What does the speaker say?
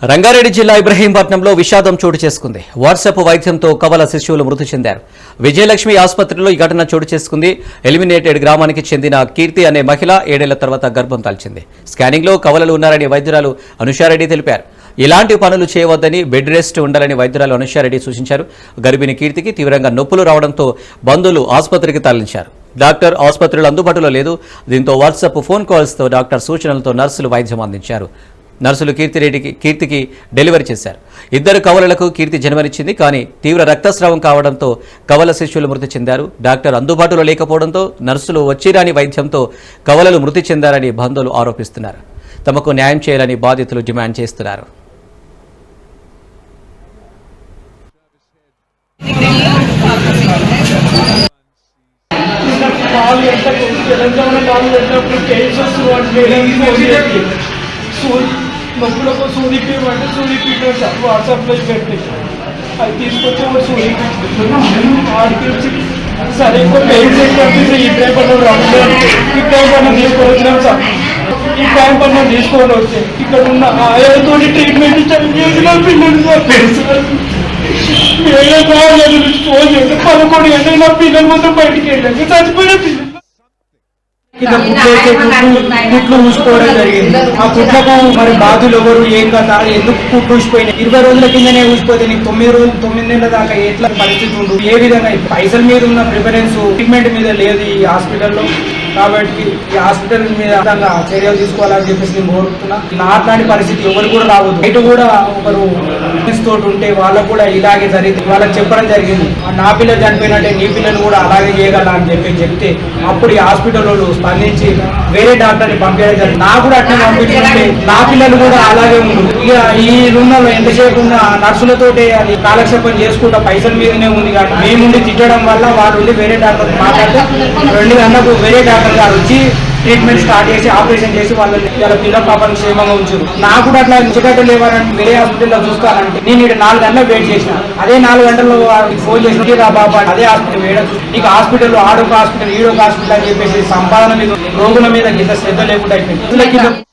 రంగారెడ్డి జిల్లా ఇబ్రహీంపట్నంలో విషాదం చోటు చేసుకుంది. వాట్సాప్ వైద్యంతో కవల శిశువులు మృతి చెందారు. విజయలక్ష్మి ఆసుపత్రిలో ఈ ఘటన చోటు చేసుకుంది. ఎలిమినేటెడ్ గ్రామానికి చెందిన కీర్తి అనే మహిళ 7 ఏళ్ల తర్వాత గర్భం దాల్చింది. స్కానింగ్లో కవలలు ఉన్నారని వైద్యురాలు అనుషారెడ్డి తెలిపారు. ఇలాంటి పనులు చేయవద్దని, బెడ్ రెస్ట్ ఉండాలని వైద్యురాలు అనుషారెడ్డి సూచించారు. గర్భిణి కీర్తికి తీవ్రంగా నొప్పులు రావడంతో బంధువులు ఆసుపత్రికి తరలించారు. డాక్టర్ ఆసుపత్రిలో అందుబాటులో లేదు. దీంతో వాట్సాప్ ఫోన్ కాల్స్తో డాక్టర్ సూచనలతో నర్సులు వైద్యం అందించారు. నర్సులు కీర్తికి డెలివరీ చేశారు. 2 కవలలకు కీర్తి జన్మనిచ్చింది. కానీ తీవ్ర రక్తస్రావం కావడంతో కవల శిశువులు మృతి చెందారు. డాక్టర్ అందుబాటులో లేకపోవడంతో నర్సులు వచ్చిరాని వైద్యంతో కవలలు మృతి చెందారని బంధువులు ఆరోపిస్తున్నారు. తమకు న్యాయం చేయాలని బాధితులు డిమాండ్ చేస్తున్నారు. నొప్పులకు సూది పీయమంటే సూది పీయడం సార్ వాట్సాప్లో పెట్టి అది తీసుకొచ్చి ఒక సూది ఆడిపించి సరే ఇంకో పెయిన్ చెక్ ఈ టైం పన్ను రావడం ఈ టైం పన్ను తీసుకొని వచ్చినాం సార్. ఈ టైం పన్ను తీసుకొని వచ్చి ఇక్కడ ఉన్న ఆయనతో ట్రీట్మెంట్ చేసిన పిల్లలు సార్ తెలుసు. వేరే ఫోన్ చేస్తే 11 గంటలు నా పిల్లల మొత్తం బయటికి వెళ్ళాక చచ్చిపోయిన పిల్లలు కుట్లు ఊసిపోవడం జరిగింది. ఆ కుట్లకు మరి బాధులు ఎవరు ఏం కదా ఎందుకు కుట్లు ఊసిపోయినాయి? 20 రోజుల కిందనే ఊసిపోతే నీకు 9 రోజులు 9 నెలల దాకా ఎట్లా పరిస్థితి ఉండు? ఏ విధంగా పైసల మీద ఉన్న ప్రిఫరెన్స్ ట్రీట్మెంట్ మీద లేదు ఈ హాస్పిటల్లో. కాబట్టి ఈ హాస్పిటల్ మీద చర్యలు తీసుకోవాలని చెప్పేసి నేను కోరుతున్నా. నాట్లాంటి పరిస్థితి ఎవరు కూడా రావద్దు. బయట కూడా ఒకరు తోటి ఉంటే వాళ్ళకు కూడా ఇలాగే జరిగింది. వాళ్ళకి చెప్పడం జరిగింది, నా పిల్లలు చనిపోయినట్టే నీ పిల్లలు కూడా అలాగే చేయగల అని చెప్తే అప్పుడు ఈ హాస్పిటల్ వాళ్ళు స్పందించి వేరే డాక్టర్ని పంపించడం జరిగింది. నాకు కూడా అట్లా పంపించుకుంటే నా పిల్లలు కూడా అలాగే ఉండు. ఇక ఈ రూమ్లో ఎంతసేపు ఉన్న నర్సులతోటి అది కాలక్షేపం చేసుకుంటా పైసల మీదనే ఉంది. కానీ మేముండి తిట్టడం వల్ల వాళ్ళు ఉండి వేరే డాక్టర్ మాట్లాడితే 2 గంటలకు వేరే డాక్టర్ గారు వచ్చి ట్రీట్మెంట్ స్టార్ట్ చేసి ఆపరేషన్ చేసి వాళ్ళని పిల్ల పాపను క్షేమంగా ఉంచారు. నాకు కూడా అట్లా ఇంచుకట్టు లేవాలంటే వేరే హాస్పిటల్లో చూసుకోవాలంటే నేను ఇక్కడ 4 గంటలు వెయిట్ చేసిన. అదే 4 గంటల్లో ఫోన్ చేసి రా బాబా అదే హాస్పిటల్ వేయడం నీకు హాస్పిటల్ ఆడొక హాస్పిటల్ ఈడొక హాస్పిటల్ అని చెప్పేసి సంపాదన మీద రోగుల మీద ఇంత శ్రద్ధ లేకుండా అయిపోయింది.